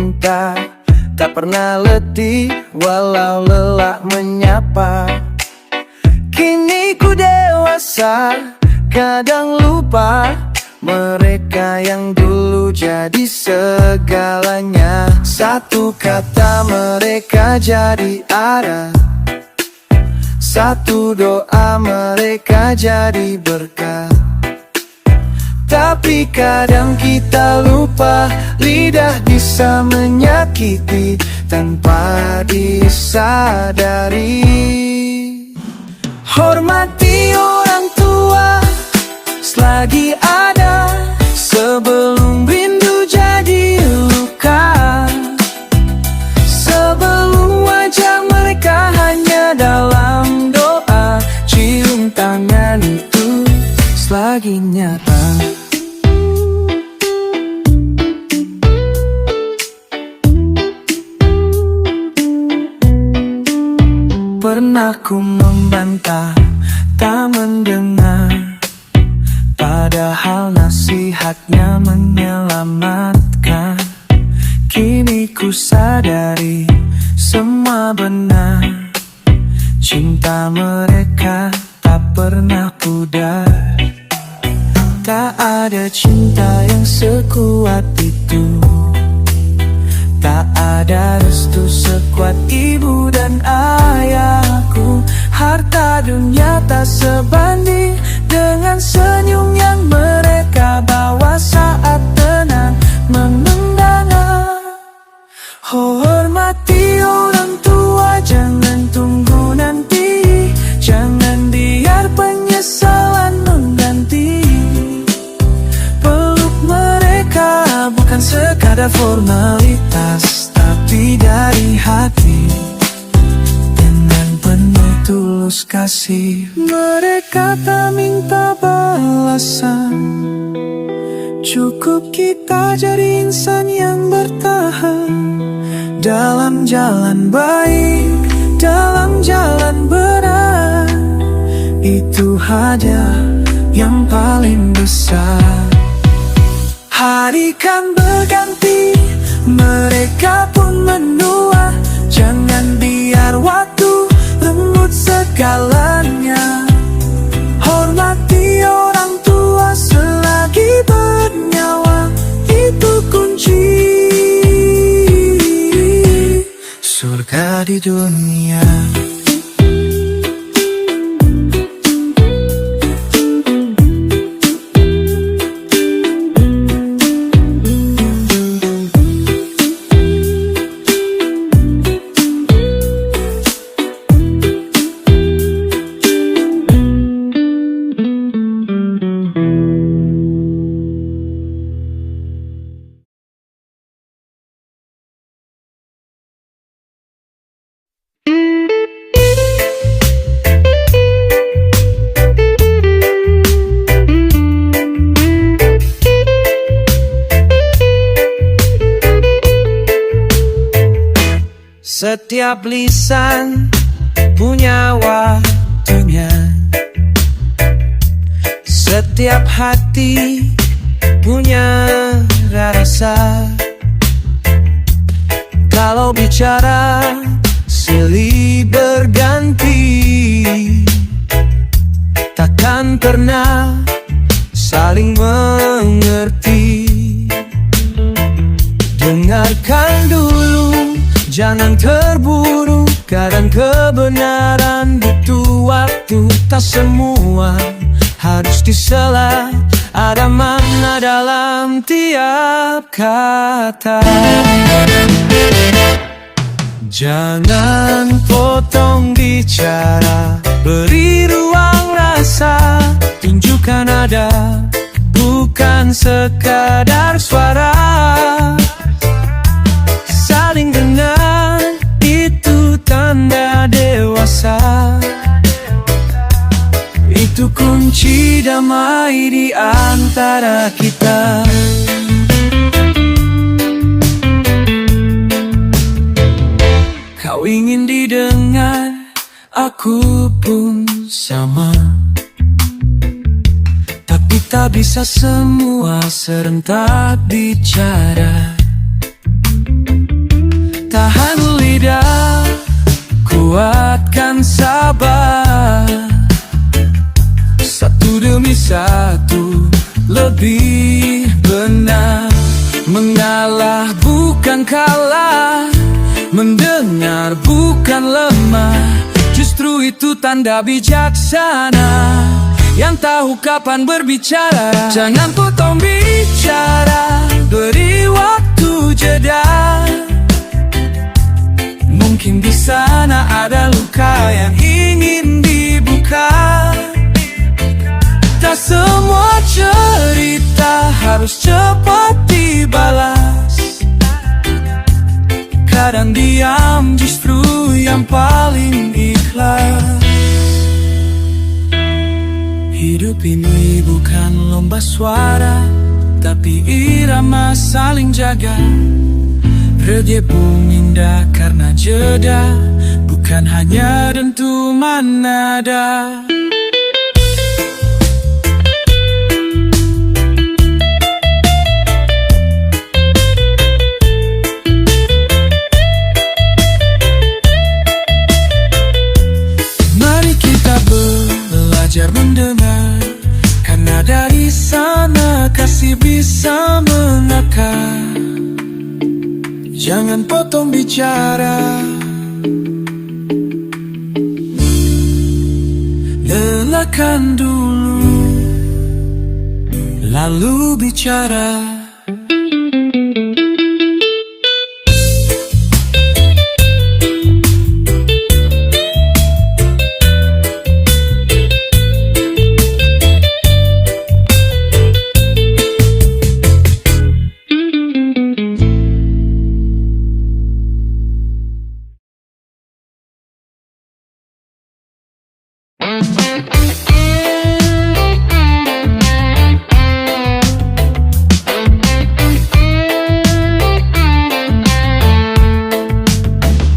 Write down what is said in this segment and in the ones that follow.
cinta, tak pernah letih walau lelah menyapa. Kini ku dewasa, kadang lupa mereka yang dulu jadi segalanya. Satu kata mereka jadi arah, satu doa mereka jadi berkah. Tapi kadang kita lupa, lidah bisa menyakiti tanpa disadari. Hormati orang tua selagi ada, sebelum rindu jadi luka, sebelum wajah mereka hanya dalam doa. Cium tangan itu selagi nyata. Pernah ku membantah, tak mendengar, padahal nasihatnya menyelamatkan. Kini ku sadari semua benar, cinta mereka tak pernah pudar. Tak ada cinta yang sekuat itu, tak ada restu sekuat ibu dan ayahku. Harta dunia tak sebanding dengan senyum yang mereka bawa saat tenang memandang. Hormati orang tua, jangan tunggu nanti, jangan biar penyesalan mengganti. Peluk mereka bukan sekadar formalitas, tapi dari hati, dengan penuh tulus kasih. Mereka tak minta balasan, cukup kita jadi insan yang bertahan. Dalam jalan baik, dalam jalan benar, itu hadiah yang paling besar. Hari kan berganti, mereka pun menua. Jangan biar waktu lembut segalanya. Hormati orang tua selagi bernyawa, itu kunci surga di dunia. Setiap lisan punya waktunya, setiap hati punya rasa. Kalau bicara silih berganti, takkan pernah saling mengerti. Dengarkan dulu, jangan terburu, kadang kebenaran butuh waktu. Tak semua harus disela, ada makna dalam tiap kata. Jangan potong bicara, beri ruang rasa, tunjukkan ada, bukan sekadar suara. Saling dengar, itu tanda dewasa, itu kunci damai di antara kita. Kau ingin didengar, aku pun sama, tapi tak bisa semua serentak bicara. lebih benar. Mengalah bukan kalah, mendengar bukan lemah. Justru itu tanda bijaksana, yang tahu kapan berbicara. Jangan potong bicara, beri waktu jeda. Mungkin di sana ada luka yang ingin dibuka. Tak semua cerita harus cepat dibalas. Kadang diam justru yang paling ikhlas. Hidup ini bukan lomba suara, tapi irama saling jaga. Redyah pun indah karena jeda, bukan hanya dentuman nada. Mari kita belajar mendengar, karena dari sana kasih bisa mengakar. Jangan potong bicara, lelahkan dulu, lalu bicara.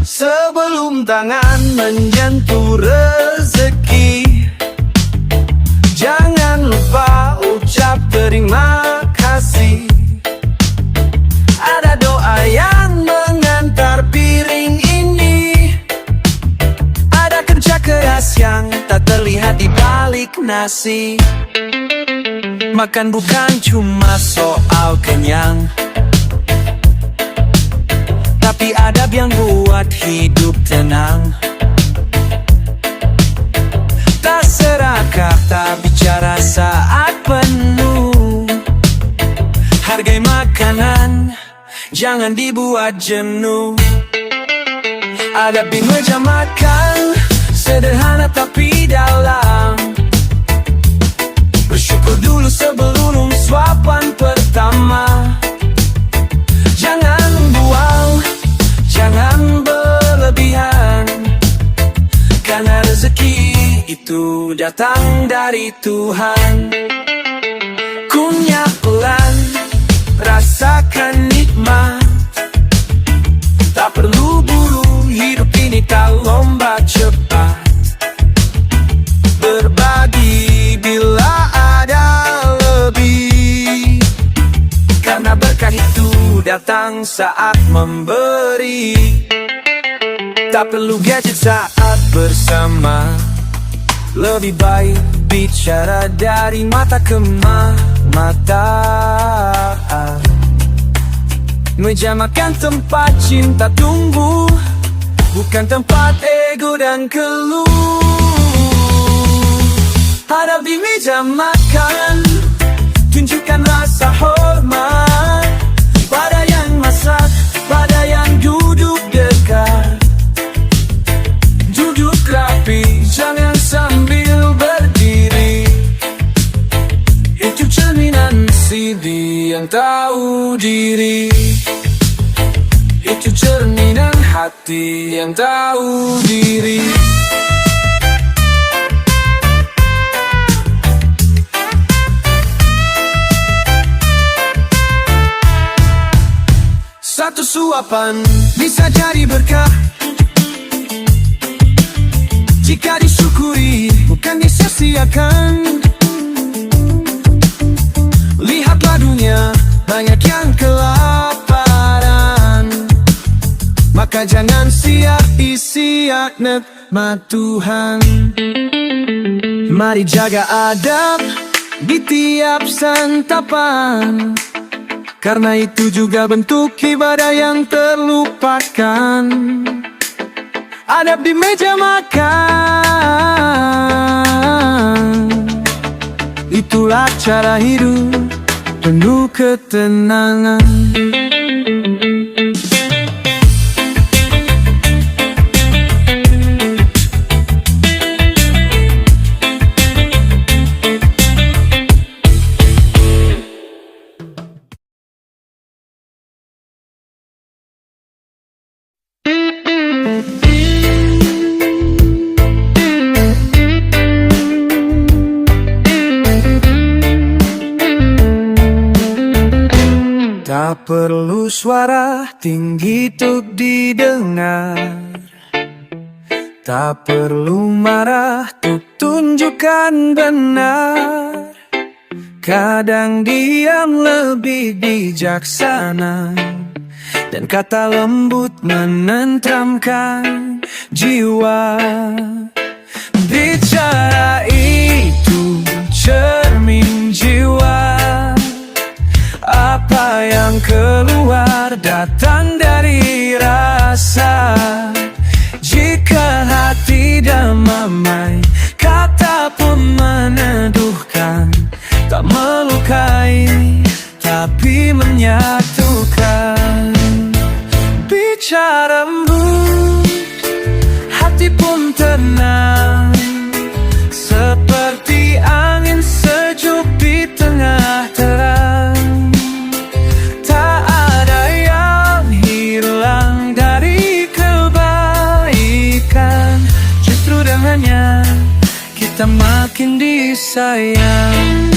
Sebelum tangan menyentuh rezeki, jangan lupa ucap terima kasih. Ada doa yang mengantar piring ini, ada kerja keras yang tak terlihat di balik nasi. Makan bukan cuma soal kenyang, tapi adab yang buat hidup tenang. Tak serakah, tak bicara saat penuh. Hargai makanan, jangan dibuat jenuh. Adab di meja makan, sederhana tapi dalam. Bersyukur dulu sebelum suapan pertama. Jangan buang, jangan berlebihan, karena rezeki itu datang dari Tuhan. Kunyah pelan, rasakan nikmat. Tak perlu buru, hidup ini tak lomba cepat. Berbagi bila ada lebih, karena berkah itu datang saat memberi. Tak perlu gadget saat bersama, lebih baik bicara dari mata ke mata. Meja makan tempat cinta tumbuh, bukan tempat ego dan keluh. Hadap di meja makan, tunjukkan rasa hormat pada yang masak, pada yang duduk dekat. Duduk rapi, jangan sambil berdiri. Itu cerminan CD yang tahu diri. Itu cerminan hati yang tahu diri. Satu suapan bisa jadi berkah jika disyukuri, bukan disia-siakan. Lihatlah dunia, banyak yang kelaparan, maka jangan sia-sia nikmat Tuhan. Mari jaga adab, di tiap santapan. Karena itu juga bentuk ibadah yang terlupakan. Adab di meja makan, itulah cara hidup penuh ketenangan. Tak perlu suara tinggi untuk didengar, tak perlu marah untuk tunjukkan benar. Kadang diam lebih bijaksana, dan kata lembut menenteramkan jiwa. Bicara itu cermin jiwa, apa yang keluar datang dari rasa. Jika hati damai, kata pun meneduhkan. Tak melukai, tapi menyatukan. Bicara lembut, hati pun tenang, seperti angin sejuk di tengah terang. Tak ada yang hilang dari kebaikan, justru dengannya kita makin disayang.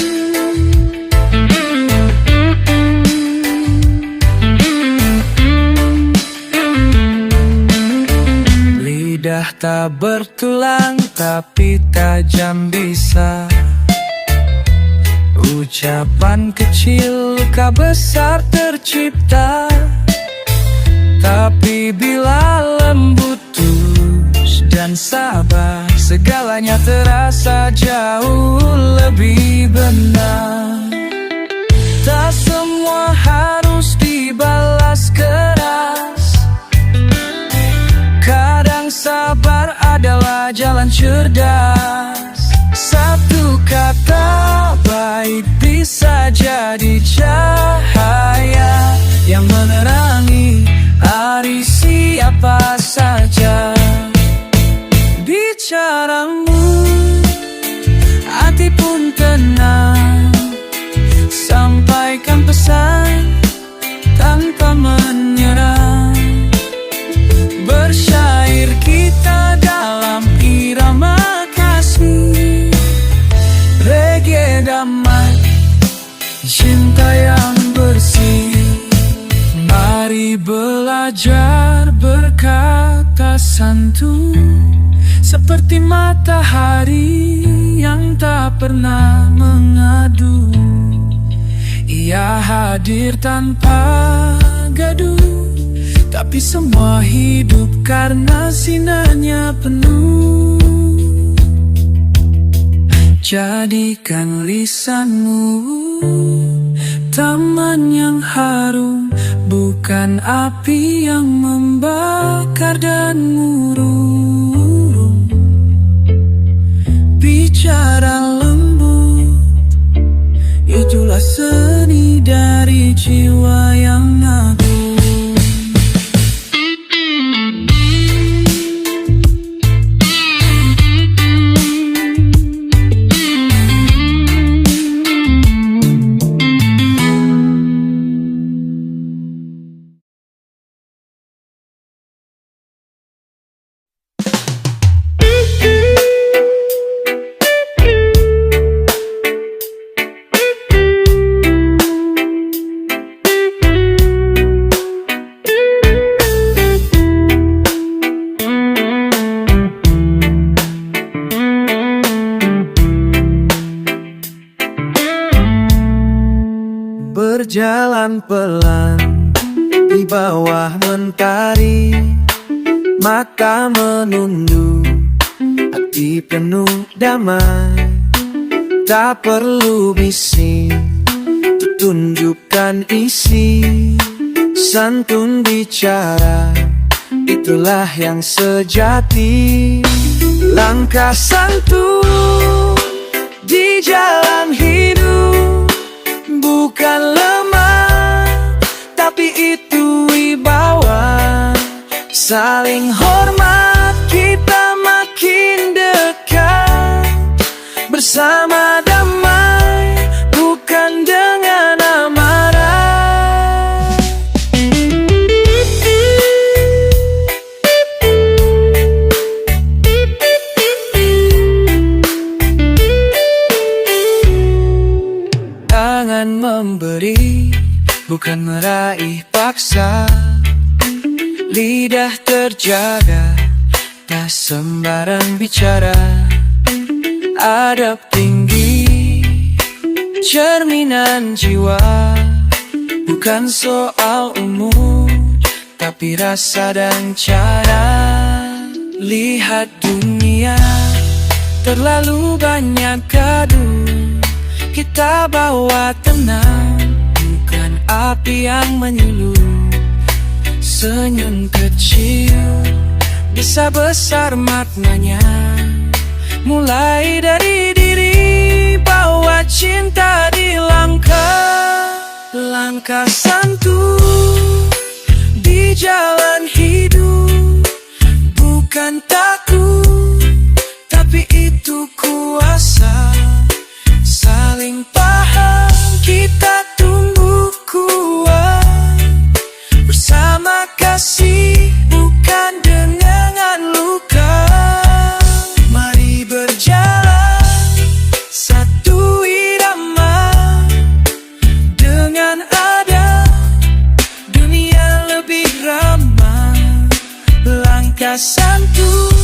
Lidah tak bertulang tapi tajam bisa. Ucapan kecil luka besar tercipta. Tapi bila lembut, tulus dan sabar, segalanya terasa jauh lebih benar. Tak semua harus dibalas keras, kadang sabar adalah jalan cerdas. Satu kata baik bisa jadi cahaya yang menerangi hari siapa saja. Bicaramu, hati pun tenang, sampaikan pesan tanpa menyerang. Bersyair kita dalam irama kasih, reggae damai, cinta yang bersih. Mari belajar berkata santun, seperti matahari yang tak pernah mengadu. Ia hadir tanpa gaduh, tapi semua hidup karena sinarnya penuh. Jadikan lisanmu taman yang harum, bukan api yang membakar dan murung. Bicara lembut, itulah seni dari jiwa yang agung. Berjalan pelan di bawah mentari, mata menunduk, hati penuh damai. Tak perlu bising, tunjukkan isi. Santun bicara, itulah yang sejati. Langkah santun di jalan hidup bukan lemah, tapi itu wibawa. Saling hormat, kita makin dekat. Bersama damai, bukan dengan amarah. Tangan memberi, bukan meraih paksa. Lidah terjaga, tak sembarang bicara. Adab tinggi, cerminan jiwa. Bukan soal umur, tapi rasa dan cara. Lihat dunia, terlalu banyak gaduh. Kita bawa tenang, bukan api yang menyuluh. Senyum kecil, bisa besar maknanya. Mulai dari diri, bawa cinta di langkah santun di jalan hidup. Bukan takut, tapi itu kuasa. Saling paham, kita tumbuh kuat. Bersama kasih, bukan dengan luka. Berjalan satu irama, dengan adab dunia lebih ramah. Langkah santun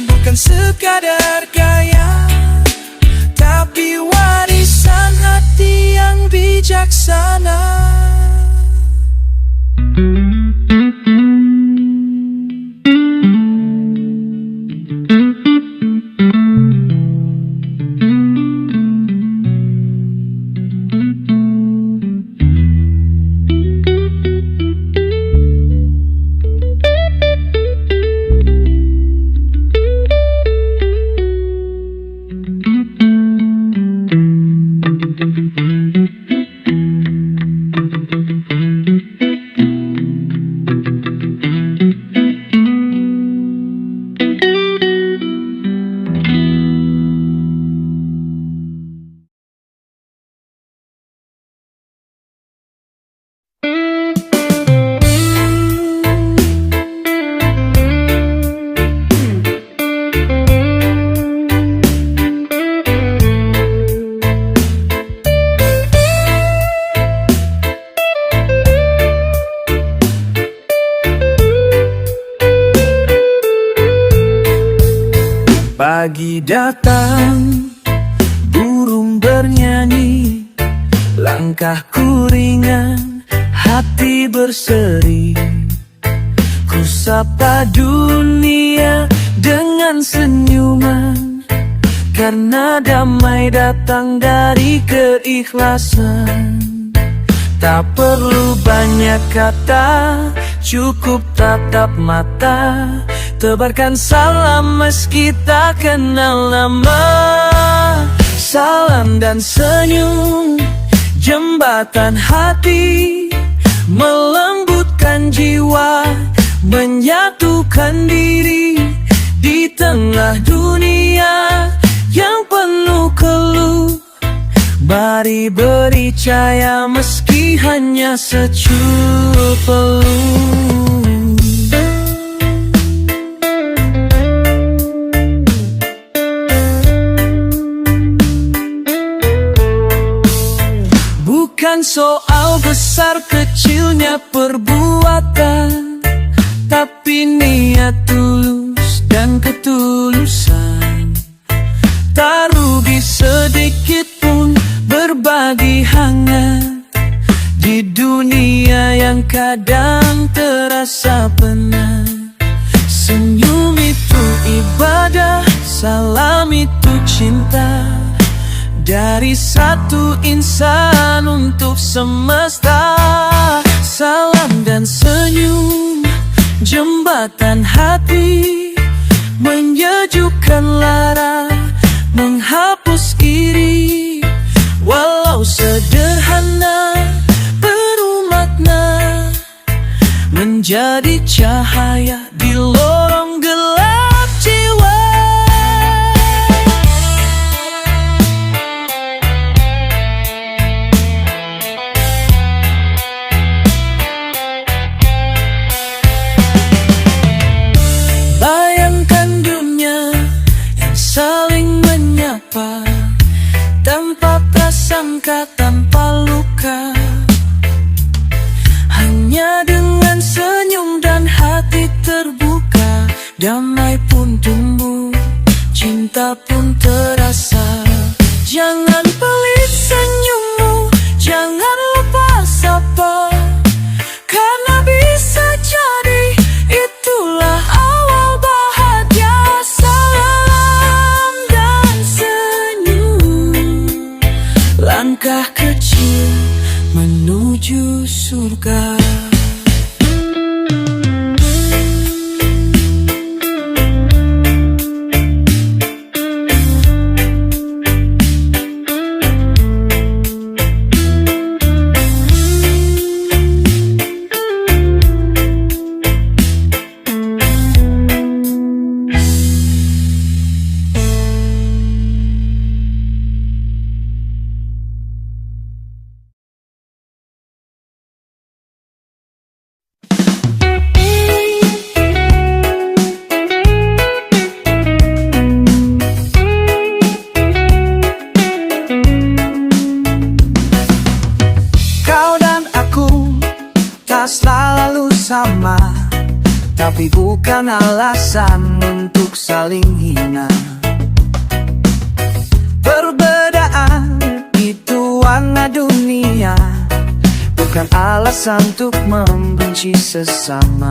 bukan sekadar gaya, tapi warisan hati yang bijaksana. Pagi datang, burung bernyanyi. Langkahku ringan, hati berseri. Ku sapa dunia dengan senyuman, karena damai datang dari keikhlasan. Tak perlu banyak kata, cukup tatap mata. Tebarkan salam meski tak kenal nama. Salam dan senyum, jembatan hati, melembutkan jiwa, menyatukan diri. Di tengah dunia yang penuh keluh, mari beri cahaya meski hanya secuil peluh. Bukan soal besar kecilnya perbuatan, tapi niat tulus dan ketulusan. Tak rugi sedikit pun berbagi hangat di dunia yang kadang terasa penat. Senyum itu ibadah, salam itu cinta. dari satu insan untuk semesta. Salam dan senyum, jembatan hati, menyejukkan lara, menghapus iri. Walau sederhana, penuh makna, menjadi cahaya di lorong gelap jiwa. Bayangkan dunia yang saling menyapa, tanpa prasangka, tanpa luka, hanya dengan senyum dan hati terbuka. Damai pun tumbuh, cinta pun terasa. Jangan pelit senyummu, jangan lupa sapa, karena bisa jadi itulah awal bahagia. Salam dan senyum, langkah kecil menuju surga. Selalu sama, tapi bukan alasan untuk saling hina. Perbedaan itu warna dunia, bukan alasan untuk membenci sesama.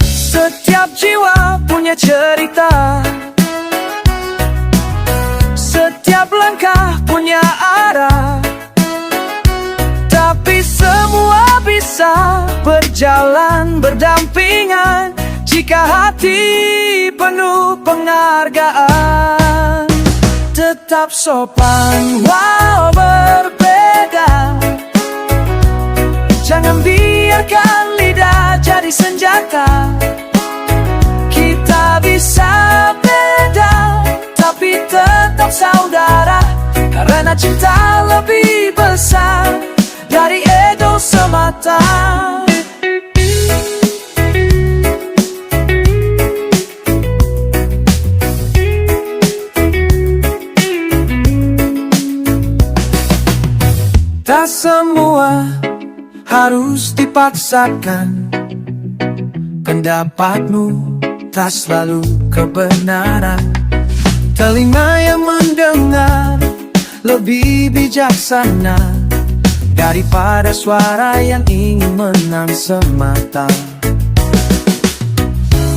Setiap jiwa punya cerita, setiap langkah punya arah, tapi semua bisa berjalan berdampingan jika hati penuh penghargaan. Tetap sopan walau berbeda, jangan biarkan lidah jadi senjata. Kita bisa beda, tapi tetap saudara, karena cinta lebih besar dari ego semata. Tak semua harus dipaksakan, pendapatmu tak selalu kebenaran. Telinga yang mendengar lebih bijaksana daripada suara yang ingin menang semata.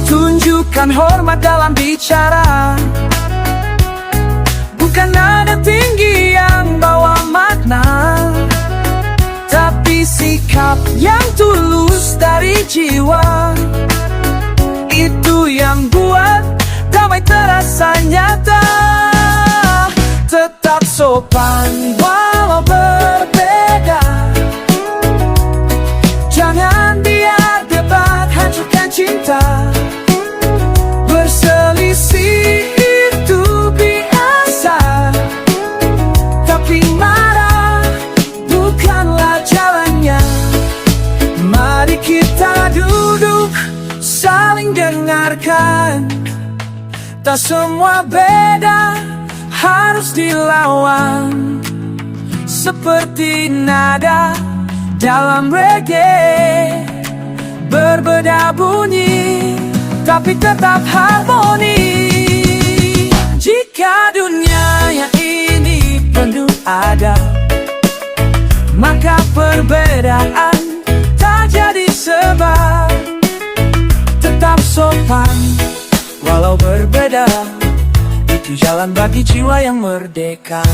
Tunjukkan hormat dalam bicara, bukan nada tinggi yang bawa makna, tapi sikap yang tulus dari jiwa. Itu yang buat damai terasa nyata. Tetap sopan walau berbeda, jangan biar debat hancurkan cinta. Berselisih itu biasa, tapi marah bukanlah jalannya. Mari kita duduk saling dengarkan, tak semua beda harus dilawan. Seperti nada dalam reggae, berbeda bunyi tapi tetap harmoni. Jika dunia yang ini penuh adab, maka perbedaan tak jadi sebab. Tetap sopan walau berbeda, itu jalan bagi jiwa yang merdeka.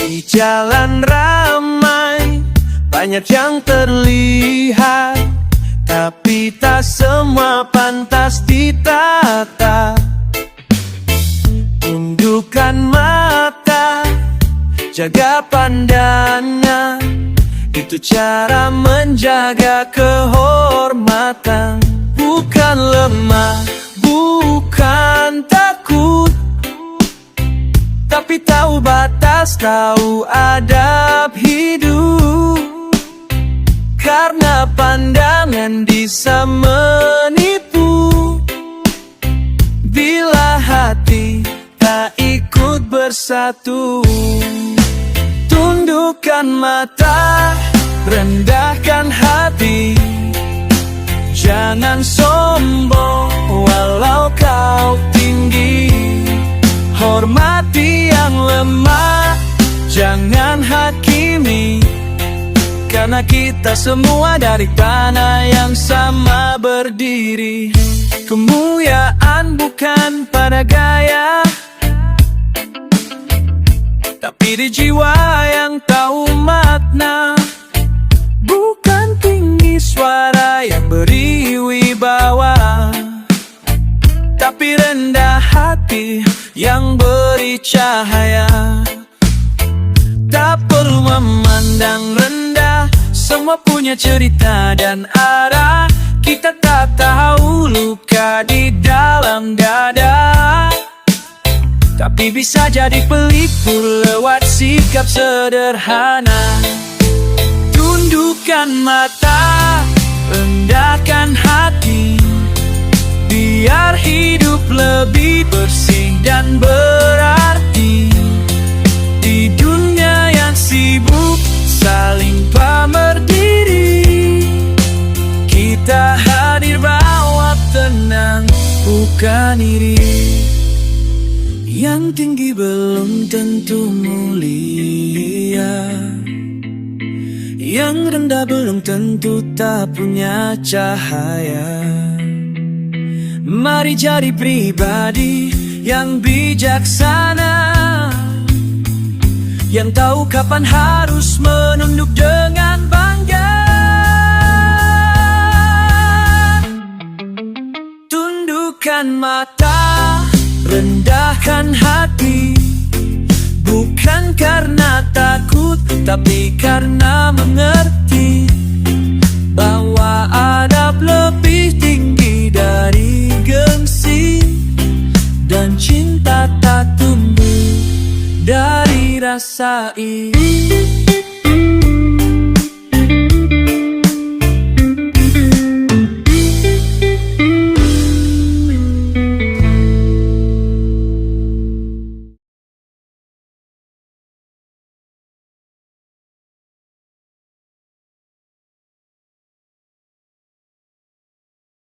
Di jalan ramai, banyak yang terlihat, tapi tak semua pantas ditata. Tundukkan mata, jaga pandangan, itu cara menjaga kehormatan. Bukan lemah, bukan takut, tapi tahu batas, tahu adab hidup. Karena pandangan bisa menipu, bila hati tak ikut bersatu. Tundukkan mata, rendahkan hati, jangan sombong walau kau tinggi. Hormati yang lemah, jangan hakimi, karena kita semua dari tanah yang sama berdiri. Kemuliaan bukan pada gaya, tapi di jiwa yang tahu makna. Bukan tinggi suara yang beri wibawa, tapi rendah hati yang beri cahaya. Tak perlu memandang rendah, semua punya cerita dan arah. Kita tak tahu luka di dalam dada, tapi bisa jadi pelipur lewat sikap sederhana. Tundukkan mata, rendahkan hati, biar hidup lebih bersih dan berarti. Di dunia yang sibuk saling pamer diri, kita hadir bawa tenang, bukan iri. Yang tinggi belum tentu mulia, yang rendah belum tentu tak punya cahaya. Mari jadi pribadi yang bijaksana, yang tahu kapan harus menunduk dengan bangga. Tundukkan mata, rendahkan hati, bukan karena takut, tapi karena mengerti bahwa adab lebih tinggi dari gengsi, dan cinta tak tumbuh dari rasa iri.